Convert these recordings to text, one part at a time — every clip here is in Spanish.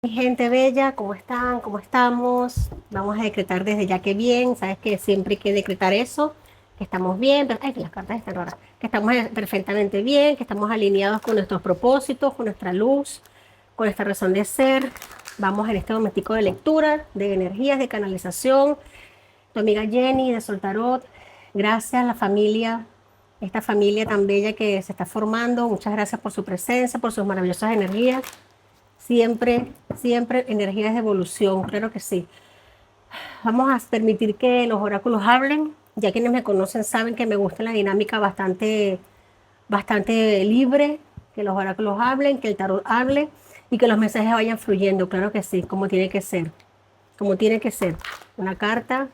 Mi gente bella, ¿cómo están? ¿Cómo estamos? Vamos a decretar desde ya que bien, sabes que siempre hay que decretar eso, que estamos bien, ay, que las cartas están raras, que estamos perfectamente bien, que estamos alineados con nuestros propósitos, con nuestra luz, con nuestra razón de ser. Vamos en este momentico de lectura, de energías, de canalización. Tu amiga Jenny de Soltarot, gracias a la familia, esta familia tan bella que se está formando, muchas gracias por su presencia, por sus maravillosas energías. Siempre, siempre energías de evolución, claro que sí. Vamos a permitir que los oráculos hablen. Ya quienes me conocen saben que me gusta la dinámica bastante libre, que los oráculos hablen, que el tarot hable y que los mensajes vayan fluyendo, claro que sí, como tiene que ser, como tiene que ser. Una carta,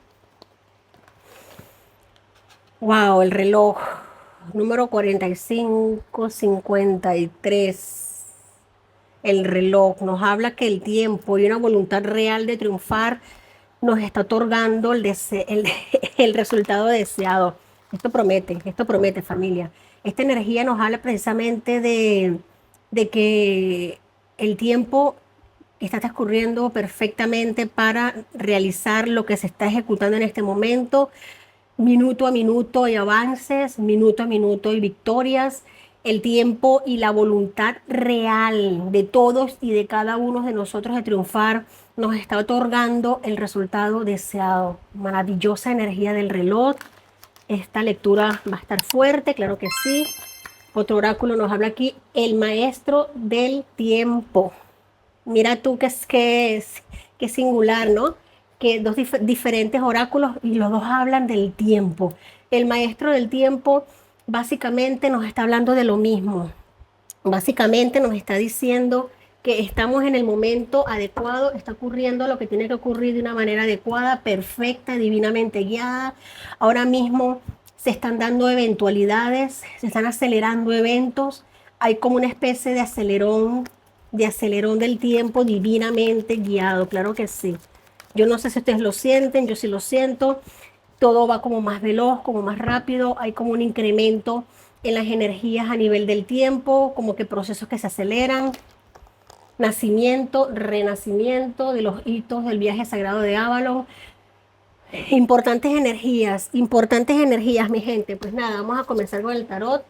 wow, el reloj, número 4553. El reloj nos habla que el tiempo y una voluntad real de triunfar nos está otorgando el resultado deseado. Esto promete familia. Esta energía nos habla precisamente de que el tiempo está transcurriendo perfectamente para realizar lo que se está ejecutando en este momento. Minuto a minuto hay avances, minuto a minuto hay victorias. El tiempo y la voluntad real de todos y de cada uno de nosotros de triunfar nos está otorgando el resultado deseado. Maravillosa energía del reloj. Esta lectura va a estar fuerte, claro que sí. Otro oráculo nos habla aquí, el maestro del tiempo. Mira tú que es singular, ¿no? Que dos diferentes oráculos y los dos hablan del tiempo. El maestro del tiempo básicamente nos está hablando de lo mismo. Básicamente nos está diciendo que estamos en el momento adecuado, está ocurriendo lo que tiene que ocurrir de una manera adecuada, perfecta, divinamente guiada. Ahora mismo se están dando eventualidades, se están acelerando eventos, hay como una especie de acelerón del tiempo divinamente guiado, claro que sí. Yo no sé si ustedes lo sienten, yo sí lo siento. Todo va como más veloz, como más rápido, hay como un incremento en las energías a nivel del tiempo, como que procesos que se aceleran, nacimiento, renacimiento de los hitos del viaje sagrado de Avalon. Importantes energías, mi gente. Pues nada, vamos a comenzar con el tarot.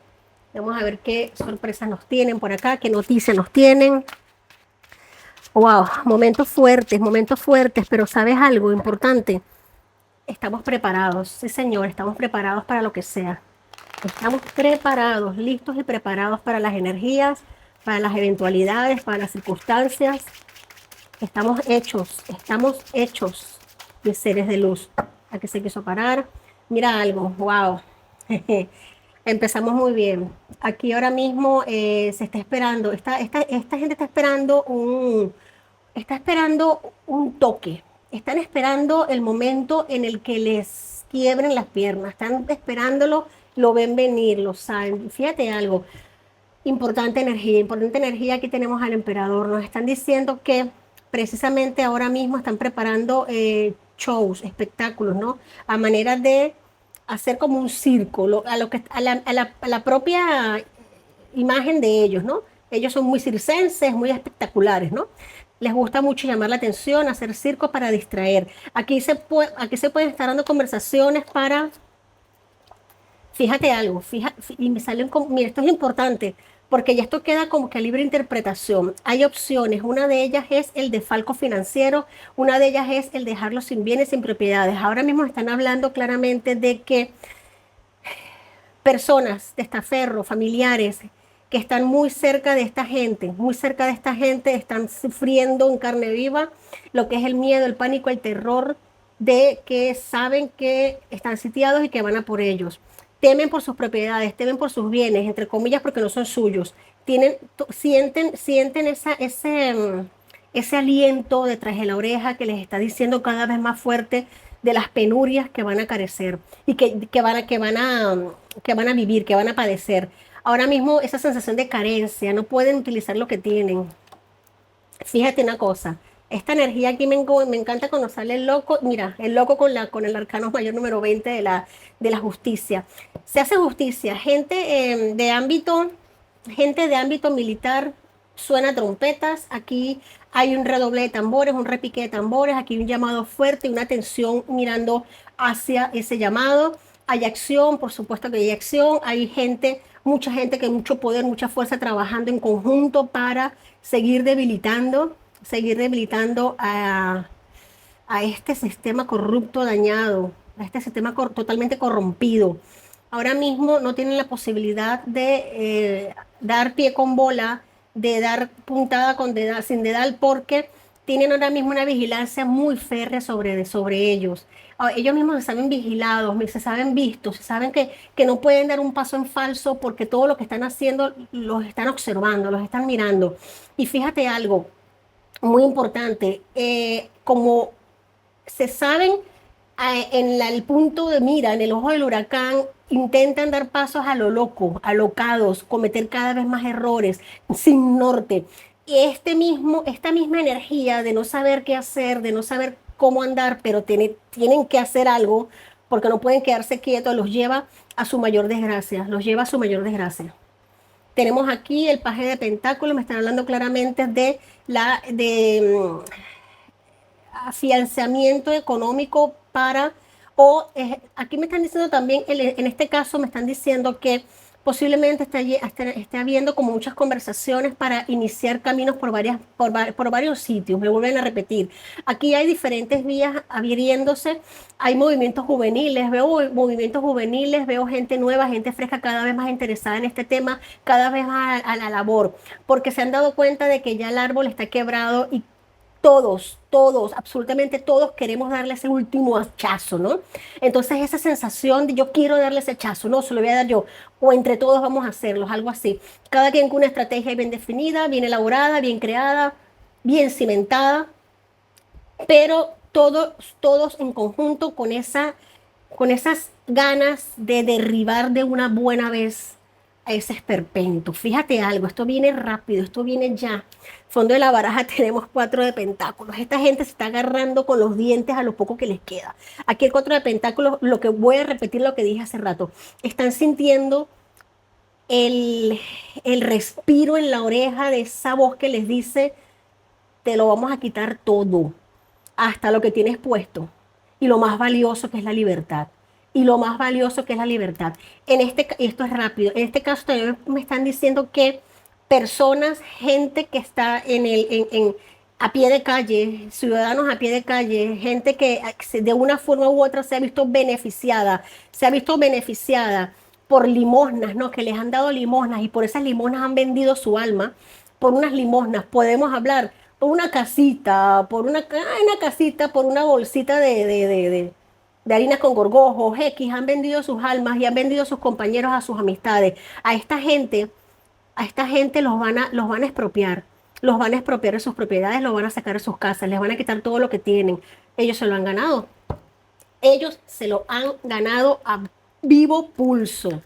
Vamos a ver qué sorpresas nos tienen por acá, qué noticias nos tienen. Wow, momentos fuertes, pero ¿sabes algo importante? Estamos preparados, sí señor, estamos preparados para lo que sea. Estamos preparados, listos y preparados para las energías, para las eventualidades, para las circunstancias. Estamos hechos de seres de luz. Aquí se quiso parar. Mira algo, wow. Empezamos muy bien. Aquí ahora mismo se está esperando, esta gente está esperando un toque. Están esperando el momento en el que les quiebren las piernas. Están esperándolo, lo ven venir, lo saben. Fíjate algo, importante energía. Aquí tenemos al emperador. Nos están diciendo que precisamente ahora mismo están preparando shows, espectáculos, ¿no? A manera de hacer como un circo, a la propia imagen de ellos, ¿no? Ellos son muy circenses, muy espectaculares, ¿no? Les gusta mucho llamar la atención, hacer circo para distraer. Aquí se pueden estar dando conversaciones para, fíjate algo, y me salen como, mira, esto es importante, porque ya esto queda como que a libre interpretación. Hay opciones, una de ellas es el desfalco financiero, una de ellas es el dejarlo sin bienes, sin propiedades. Ahora mismo están hablando claramente de que personas de estaferro, familiares que están muy cerca de esta gente, muy cerca de esta gente, están sufriendo en carne viva lo que es el miedo, el pánico, el terror de que saben que están sitiados y que van a por ellos. Temen por sus propiedades, temen por sus bienes, entre comillas, porque no son suyos. Sienten ese aliento detrás de la oreja que les está diciendo cada vez más fuerte de las penurias que van a carecer y que van a vivir, que van a padecer. Ahora mismo esa sensación de carencia, no pueden utilizar lo que tienen. Fíjate una cosa, esta energía aquí me encanta cuando sale el loco, mira, el loco con el arcano mayor número 20 de la justicia. Se hace justicia, gente de ámbito militar, suena trompetas, aquí hay un redoble de tambores, un repique de tambores, aquí hay un llamado fuerte, una atención mirando hacia ese llamado. Hay acción, por supuesto que hay acción, hay gente, mucha gente que mucho poder, mucha fuerza trabajando en conjunto para seguir debilitando a este sistema corrupto, dañado, a este sistema totalmente corrompido. Ahora mismo no tienen la posibilidad de dar pie con bola, de dar puntada con dedal, sin dedal, porque tienen ahora mismo una vigilancia muy férrea sobre ellos. Ellos mismos se saben vigilados, se saben vistos, se saben que no pueden dar un paso en falso porque todo lo que están haciendo los están observando, los están mirando. Y fíjate algo muy importante, como se saben en el punto de mira, en el ojo del huracán, intentan dar pasos a lo loco, alocados, cometer cada vez más errores, sin norte. Y esta misma energía de no saber qué hacer, de no saber cómo andar, pero tienen que hacer algo, porque no pueden quedarse quietos, los lleva a su mayor desgracia, los lleva a su mayor desgracia. Tenemos aquí el paje de pentáculo, me están hablando claramente de afianzamiento económico aquí me están diciendo también, en este caso me están diciendo que posiblemente esté habiendo como muchas conversaciones para iniciar caminos por varios sitios, me vuelven a repetir. Aquí hay diferentes vías abriéndose, hay movimientos juveniles, veo movimientos juveniles, veo gente nueva, gente fresca cada vez más interesada en este tema, cada vez más a la labor, porque se han dado cuenta de que ya el árbol está quebrado y todos, absolutamente todos queremos darle ese último hachazo, ¿no? Entonces esa sensación de yo quiero darle ese hachazo, no, se lo voy a dar yo, o entre todos vamos a hacerlo, algo así. Cada quien con una estrategia bien definida, bien elaborada, bien creada, bien cimentada, pero todos en conjunto con esas ganas de derribar de una buena vez a ese esperpento. Fíjate algo, esto viene rápido, esto viene ya. Fondo de la baraja tenemos 4 de pentáculos. Esta gente se está agarrando con los dientes a lo poco que les queda. Aquí el 4 de pentáculos, lo que voy a repetir lo que dije hace rato, están sintiendo el, el respiro en la oreja de esa voz que les dice, te lo vamos a quitar todo, hasta lo que tienes puesto. Y lo más valioso que es la libertad. Y lo más valioso que es la libertad. Y esto es rápido, en este caso también me están diciendo que personas, gente que está a pie de calle, ciudadanos a pie de calle, gente que de una forma u otra se ha visto beneficiada por limosnas, ¿no? Que les han dado limosnas y por esas limosnas han vendido su alma, por unas limosnas, podemos hablar, por una casita, una casita, por una bolsita de harinas con gorgojos, X, han vendido sus almas y han vendido sus compañeros a sus amistades. A esta gente los van a expropiar, los van a expropiar de sus propiedades, los van a sacar de sus casas, les van a quitar todo lo que tienen. Ellos se lo han ganado. Ellos se lo han ganado a vivo pulso.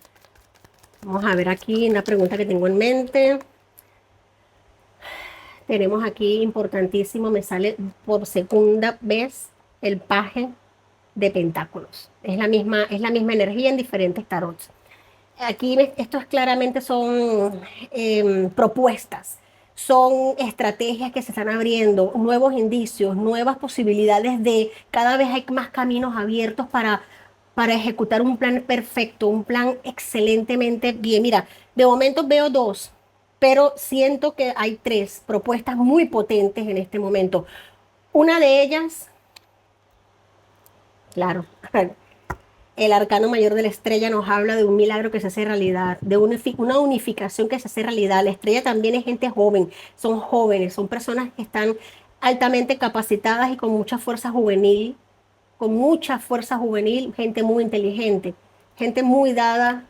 Vamos a ver aquí una pregunta que tengo en mente. Tenemos aquí importantísimo, me sale por segunda vez el paje de pentáculos. Es la misma energía en diferentes tarots. Aquí estos claramente son propuestas, son estrategias que se están abriendo, nuevos indicios, nuevas posibilidades de cada vez hay más caminos abiertos para ejecutar un plan perfecto, un plan excelentemente bien. Mira, de momento veo 2, pero siento que hay 3 propuestas muy potentes en este momento. Una de ellas, claro, el arcano mayor de la estrella nos habla de un milagro que se hace realidad, de una unificación que se hace realidad. La estrella también es gente joven, son jóvenes, son personas que están altamente capacitadas y con mucha fuerza juvenil, gente muy inteligente, gente muy dada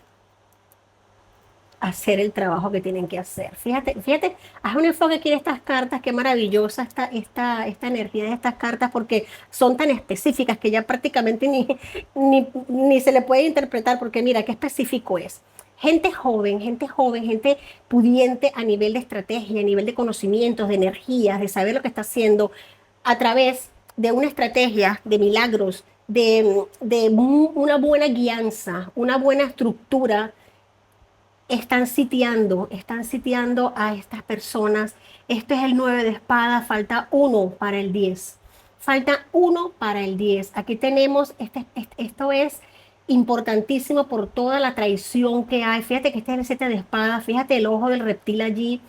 hacer el trabajo que tienen que hacer. Fíjate, haz un enfoque aquí en estas cartas, qué maravillosa esta energía de estas cartas, porque son tan específicas que ya prácticamente ni se le puede interpretar, porque mira, qué específico es. Gente joven, gente pudiente a nivel de estrategia, a nivel de conocimientos, de energías, de saber lo que está haciendo a través de una estrategia de milagros, una buena guianza, una buena estructura están sitiando a estas personas. Este es el 9 de espada, falta uno para el 10. Falta uno para el 10. Aquí tenemos, esto es importantísimo por toda la traición que hay. Fíjate que este es el 7 de espada, fíjate el ojo del reptil allí,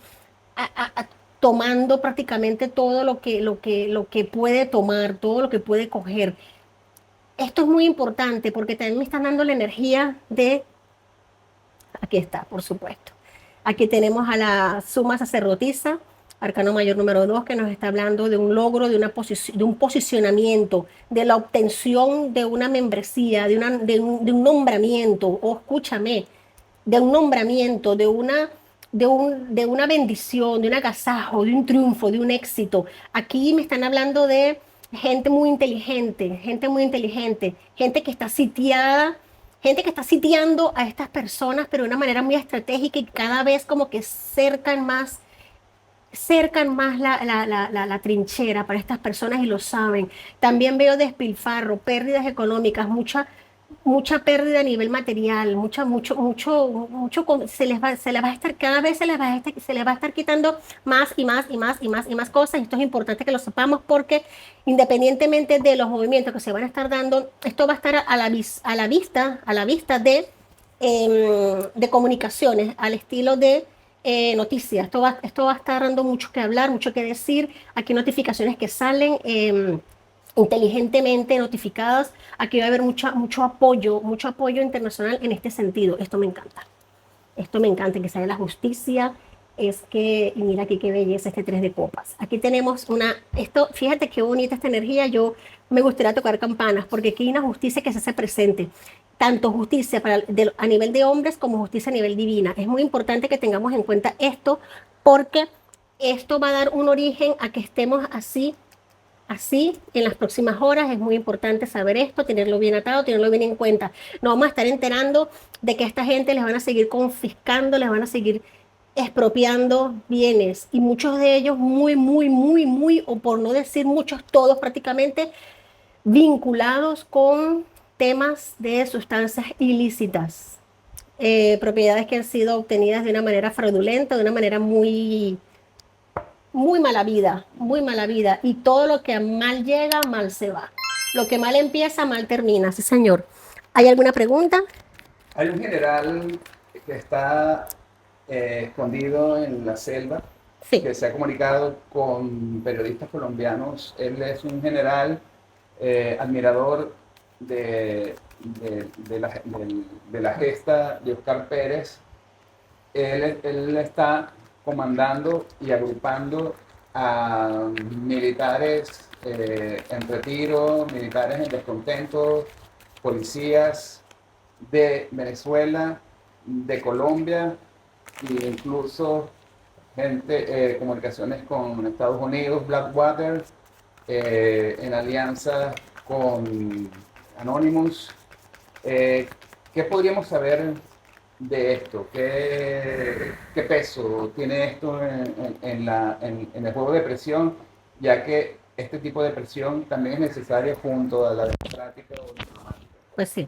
a- a- a- tomando prácticamente todo lo que puede tomar, todo lo que puede coger. Esto es muy importante porque también me están dando la energía de, aquí está, por supuesto. Aquí tenemos a la suma sacerdotisa, arcano mayor número 2, que nos está hablando de un logro, de un posicionamiento, de la obtención de una membresía, de un nombramiento, o escúchame, de un nombramiento, de una bendición, de un agasajo, de un triunfo, de un éxito. Aquí me están hablando de gente muy inteligente, gente que está sitiando a estas personas, pero de una manera muy estratégica y cada vez como que cercan más la trinchera para estas personas y lo saben. También veo despilfarro, pérdidas económicas, mucha pérdida a nivel material, se les va a estar, cada vez se les va a estar quitando más y más y más y más y más cosas. Esto es importante que lo sepamos porque independientemente de los movimientos que se van a estar dando, esto va a estar a la vista de comunicaciones, al estilo de noticias. Esto va a estar dando mucho que hablar, mucho que decir. Aquí notificaciones que salen inteligentemente notificadas. Aquí va a haber mucho apoyo internacional en este sentido. Esto me encanta, que sea la justicia. Y mira aquí qué belleza este 3 de copas. Aquí tenemos fíjate qué bonita esta energía. Yo me gustaría tocar campanas porque aquí hay una justicia que se hace presente. Tanto justicia a nivel de hombres como justicia a nivel divina. Es muy importante que tengamos en cuenta esto porque esto va a dar un origen a que estemos así en las próximas horas. Es muy importante saber esto, tenerlo bien atado, tenerlo bien en cuenta. No vamos a estar enterando de que a esta gente les van a seguir confiscando, les van a seguir expropiando bienes y muchos de ellos muy, muy, muy, muy, o por no decir muchos, todos prácticamente vinculados con temas de sustancias ilícitas, propiedades que han sido obtenidas de una manera fraudulenta, de una manera muy muy mala vida. Y todo lo que mal llega, mal se va. Lo que mal empieza, mal termina. Sí, señor. ¿Hay alguna pregunta? Hay un general que está escondido en la selva, Sí. que se ha comunicado con periodistas colombianos. Él es un general admirador de la gesta de Oscar Pérez. Él está comandando y agrupando a militares en retiro, militares en descontento, policías de Venezuela, de Colombia e incluso comunicaciones con Estados Unidos, Blackwater, en alianza con Anonymous. ¿Qué podríamos saber de esto? ¿Qué peso tiene esto en el juego de presión, ya que este tipo de presión también es necesaria junto a la democrática o diplomática? Pues sí,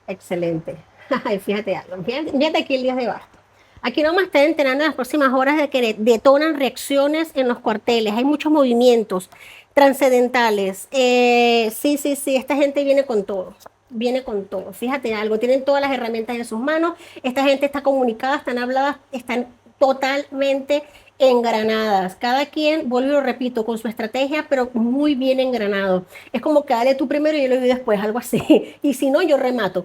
excelente. Ay, fíjate algo. Fíjate aquí el 10 de bastos. Aquí no vamos a estar enterando en las próximas horas de que detonan reacciones en los cuarteles. Hay muchos movimientos trascendentales. Sí, sí, sí, esta gente viene con todo. Viene con todo. Fíjate algo, tienen todas las herramientas en sus manos. Esta gente está comunicada, están habladas, están totalmente engranadas. Cada quien, vuelvo y lo repito, con su estrategia, pero muy bien engranado. Es como que dale tú primero y yo lo doy después, algo así. Y si no, yo remato.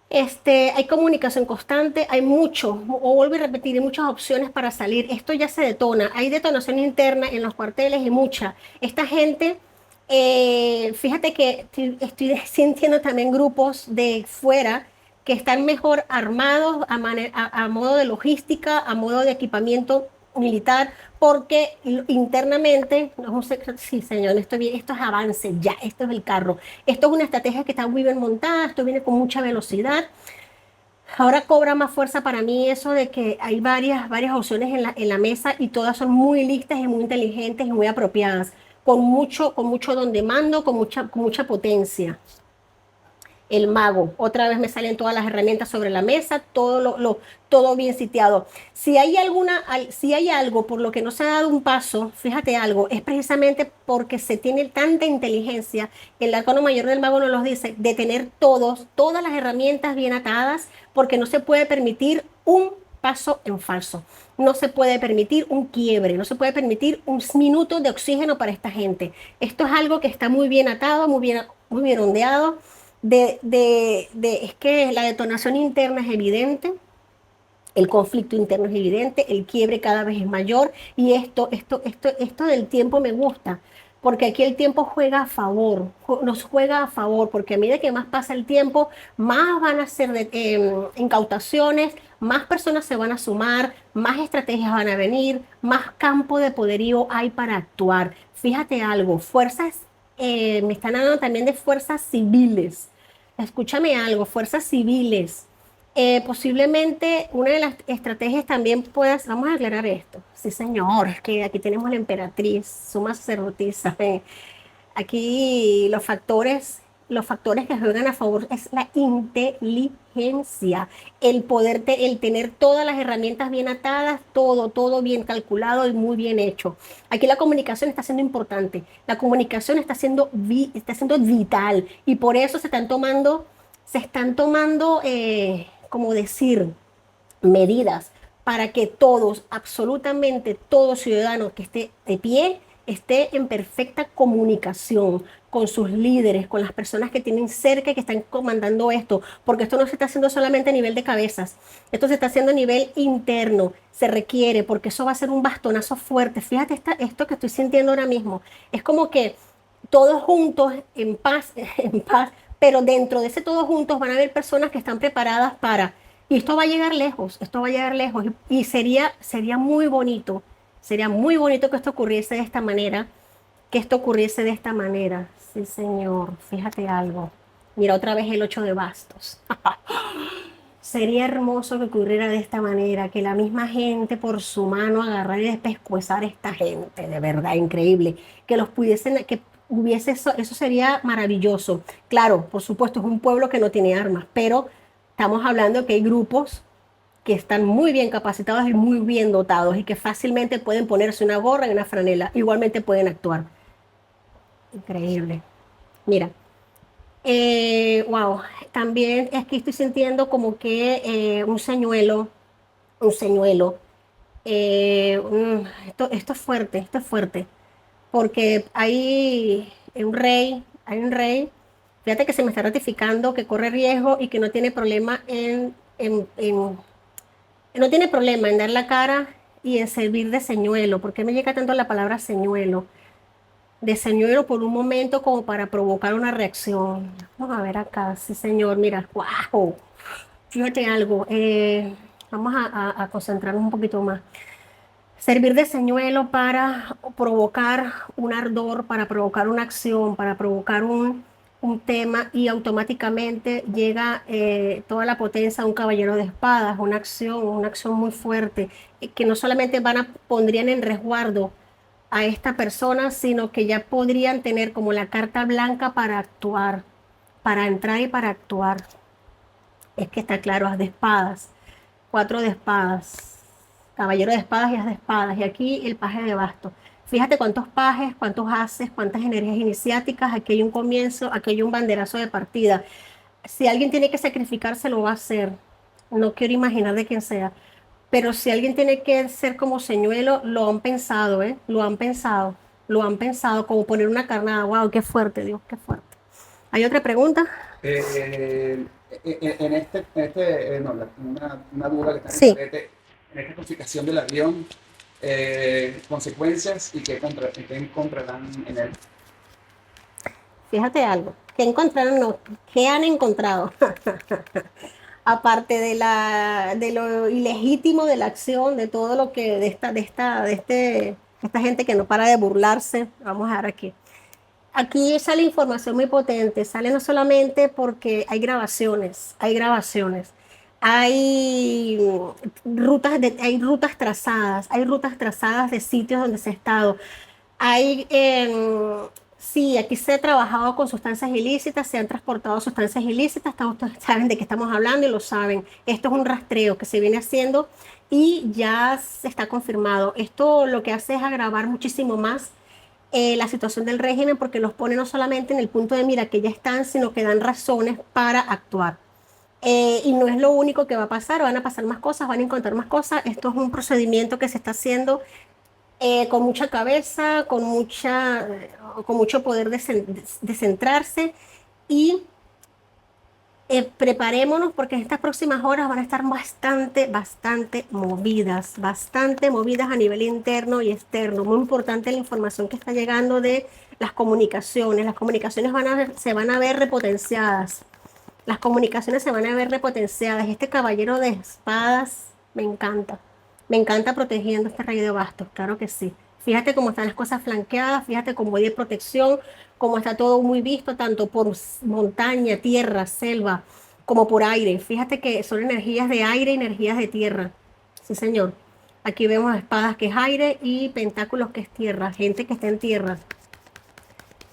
Hay comunicación constante, hay o vuelvo a repetir, hay muchas opciones para salir. Esto ya se detona, hay detonación interna en los cuarteles y mucha. Esta gente, fíjate que estoy sintiendo también grupos de fuera que están mejor armados a modo de logística, a modo de equipamiento militar, porque internamente, no es un secreto, sí señor, esto es avance, ya, esto es el carro. Esto es una estrategia que está muy bien montada, esto viene con mucha velocidad. Ahora cobra más fuerza para mí eso de que hay varias opciones en la mesa y todas son muy listas y muy inteligentes y muy apropiadas, con mucho don de mando, con mucha potencia. El mago, otra vez me salen todas las herramientas sobre la mesa, todo bien sitiado. Si hay algo por lo que no se ha dado un paso, fíjate algo, es precisamente porque se tiene tanta inteligencia. El arcano mayor del mago nos los dice, de tener todas las herramientas bien atadas, porque no se puede permitir un paso en falso. No se puede permitir un quiebre, no se puede permitir un minuto de oxígeno para esta gente. Esto es algo que está muy bien atado, muy bien ondeado. Es que la detonación interna es evidente, el conflicto interno es evidente, el quiebre cada vez es mayor y esto del tiempo me gusta, porque aquí el tiempo juega a favor, nos juega a favor, porque a medida que más pasa el tiempo, más van a ser incautaciones, más personas se van a sumar, más estrategias van a venir, más campo de poderío hay para actuar. Fíjate algo, me están hablando también de fuerzas civiles. Escúchame algo, fuerzas civiles. Posiblemente una de las estrategias también vamos a aclarar esto. Sí, señor, es que aquí tenemos la emperatriz, suma sacerdotisa. Aquí los factores que juegan a favor es la inteligencia, el tener todas las herramientas bien atadas, todo bien calculado y muy bien hecho. Aquí la comunicación está siendo importante, la comunicación está siendo vital y por eso se están tomando, como decir, medidas para que todos, absolutamente todo ciudadano que esté de pie, esté en perfecta comunicación con sus líderes, con las personas que tienen cerca y que están comandando esto, porque esto no se está haciendo solamente a nivel de cabezas, esto se está haciendo a nivel interno, se requiere, porque eso va a ser un bastonazo fuerte. Fíjate esto que estoy sintiendo ahora mismo, es como que todos juntos, en paz, en paz, pero dentro de ese todos juntos van a haber personas que están preparadas para, y esto va a llegar lejos, esto va a llegar lejos, y sería muy bonito que esto ocurriese de esta manera, que esto ocurriese de esta manera. Sí, señor, fíjate algo. Mira otra vez el 8 de bastos. Sería hermoso que ocurriera de esta manera, que la misma gente por su mano agarrar y despescuezar a esta gente, de verdad, increíble. Que los pudiesen, que hubiese eso sería maravilloso. Claro, por supuesto, es un pueblo que no tiene armas, pero estamos hablando que hay grupos que están muy bien capacitados y muy bien dotados y que fácilmente pueden ponerse una gorra y una franela, igualmente pueden actuar. Increíble. Mira, wow, también aquí estoy sintiendo como que un señuelo. Esto es fuerte, esto es fuerte, porque hay un rey, fíjate que se me está ratificando que corre riesgo y que no tiene problema no tiene problema en dar la cara y en servir de señuelo. ¿Por qué me llega tanto la palabra señuelo? De señuelo por un momento como para provocar una reacción. Vamos a ver acá, sí señor, mira, wow, fíjate algo, vamos a concentrarnos un poquito más. Servir de señuelo para provocar un ardor, para provocar una acción, para provocar un tema y automáticamente llega toda la potencia de un caballero de espadas, una acción muy fuerte, que no solamente pondrían en resguardo a esta persona, sino que ya podrían tener como la carta blanca para actuar, para entrar y para actuar. Es que está claro, as de espadas, cuatro de espadas, caballero de espadas y as de espadas, y aquí el paje de bastos. Fíjate cuántos pajes, cuántos haces, cuántas energías iniciáticas, aquí hay un comienzo, aquí hay un banderazo de partida. Si alguien tiene que sacrificarse, lo va a hacer. No quiero imaginar de quién sea. Pero si alguien tiene que ser como señuelo, lo han pensado, ¿eh? Lo han pensado, como poner una carnada. Wow, qué fuerte, Dios, qué fuerte. ¿Hay otra pregunta? No, una duda que está en el Sí, tapete, en esta confiscación del avión, consecuencias y qué encontrarán en él. fíjate algo. ¿Qué encontraron? No, ¿qué han encontrado? Aparte de lo ilegítimo de la acción, de todo lo que, esta gente que no para de burlarse, vamos a ver aquí. Aquí sale información muy potente, sale no solamente porque hay hay rutas trazadas de sitios donde se ha estado. Hay Sí, aquí se ha trabajado con sustancias ilícitas, se han transportado sustancias ilícitas, ustedes saben de qué estamos hablando y lo saben. Esto es un rastreo que se viene haciendo y ya se está confirmado. Esto lo que hace es agravar muchísimo más la situación del régimen porque los pone no solamente en el punto de mira que ya están, sino que dan razones para actuar. Y no es lo único que va a pasar, van a pasar más cosas, van a encontrar más cosas. Esto es un procedimiento que se está haciendo con mucha cabeza, con mucho poder de centrarse y preparémonos porque en estas próximas horas van a estar bastante movidas a nivel interno y externo. Muy importante la información que está llegando de las comunicaciones. Las comunicaciones se van a ver repotenciadas. Las comunicaciones se van a ver repotenciadas. Este caballero de espadas me encanta. Me encanta protegiendo este rey de bastos, claro que sí. Fíjate cómo están las cosas flanqueadas, fíjate cómo hay de protección, cómo está todo muy visto, tanto por montaña, tierra, selva, como por aire. Fíjate que son energías de aire y energías de tierra. Sí, señor. Aquí vemos espadas que es aire y pentáculos que es tierra. Gente que está en tierra.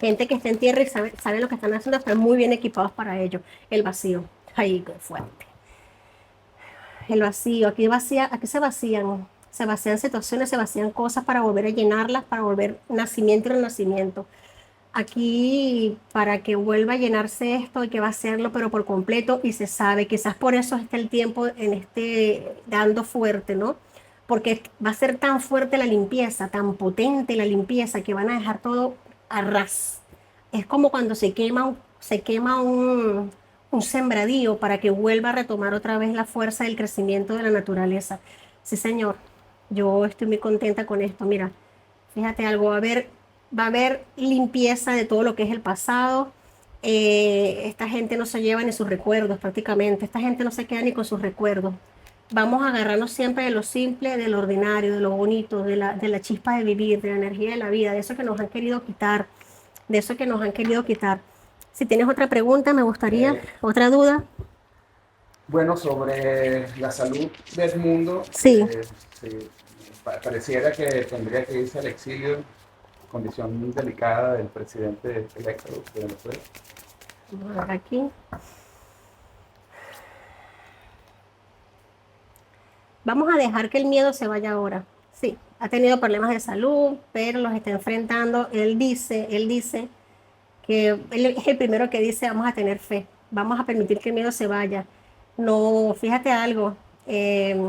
Gente que está en tierra y sabe lo que están haciendo, están muy bien equipados para ello. El vacío. Ahí, qué fuerte. El vacío, aquí se vacían situaciones, se vacían cosas para volver a llenarlas, para volver nacimiento y renacimiento. Aquí, para que vuelva a llenarse esto, hay que vaciarlo, pero por completo, y se sabe, quizás por eso está el tiempo en este dando fuerte, ¿no? Porque va a ser tan fuerte la limpieza, tan potente la limpieza, que van a dejar todo a ras. Es como cuando se quema un sembradío para que vuelva a retomar otra vez la fuerza del crecimiento de la naturaleza. Sí, señor, yo estoy muy contenta con esto. Mira, fíjate algo, va a haber limpieza de todo lo que es el pasado. Esta gente no se lleva ni sus recuerdos prácticamente, esta gente no se queda ni con sus recuerdos. Vamos a agarrarnos siempre de lo simple, de lo ordinario, de lo bonito, de la chispa de vivir, de la energía de la vida, de eso que nos han querido quitar, de eso que nos han querido quitar. Si tienes otra pregunta, me gustaría, Eh, otra duda. bueno, sobre la salud del mundo, Sí, sí, pareciera que tendría que irse al exilio, condición muy delicada del presidente electo de Venezuela. vamos a ver aquí. Vamos a dejar que el miedo se vaya ahora. Sí, ha tenido problemas de salud, pero los está enfrentando. Él dice que él es el primero que dice vamos a tener fe, vamos a permitir que el miedo se vaya. No, fíjate algo, eh,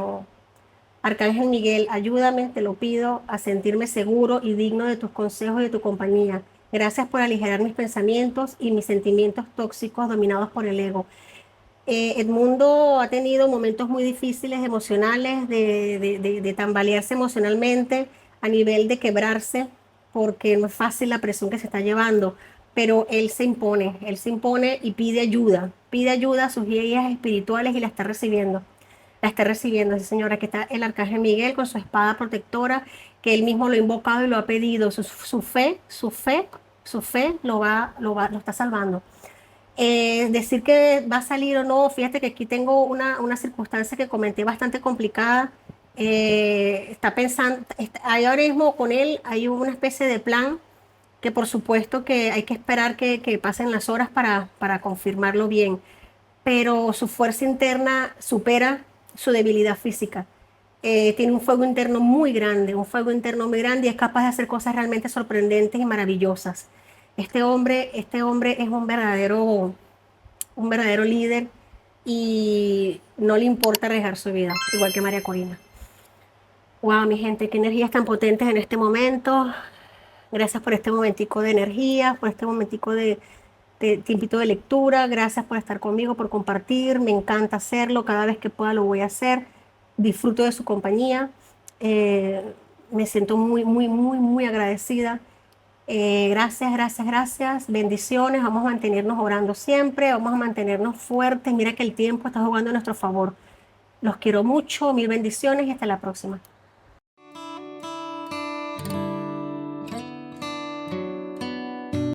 Arcángel Miguel, ayúdame, te lo pido, a sentirme seguro y digno de tus consejos y de tu compañía. Gracias por aligerar mis pensamientos y mis sentimientos tóxicos dominados por el ego. Edmundo ha tenido momentos muy difíciles emocionales, de tambalearse emocionalmente, a nivel de quebrarse, porque no es fácil la presión que se está llevando, pero él se impone y pide ayuda a sus guías espirituales y la está recibiendo. La está recibiendo, sí, señora, que está el arcángel Miguel con su espada protectora, que él mismo lo ha invocado y lo ha pedido. Su fe lo está salvando. Decir que va a salir o no, fíjate que aquí tengo una circunstancia que comenté bastante complicada. Está pensando, hay ahora mismo con él hay una especie de plan que por supuesto que hay que esperar que pasen las horas para confirmarlo bien, pero su fuerza interna supera su debilidad física. Tiene un fuego interno muy grande, y es capaz de hacer cosas realmente sorprendentes y maravillosas. Este hombre es un verdadero líder y no le importa arriesgar su vida, igual que María Corina. Wow, mi gente, qué energías tan potentes en este momento. Gracias por este momentico de energía, por este momentico de tiempito de lectura. Gracias por estar conmigo, por compartir. Me encanta hacerlo. Cada vez que pueda lo voy a hacer. Disfruto de su compañía. Me siento muy, muy, muy, muy agradecida. Gracias, gracias, gracias. Bendiciones. Vamos a mantenernos orando siempre. Vamos a mantenernos fuertes. Mira que el tiempo está jugando a nuestro favor. Los quiero mucho. Mil bendiciones y hasta la próxima.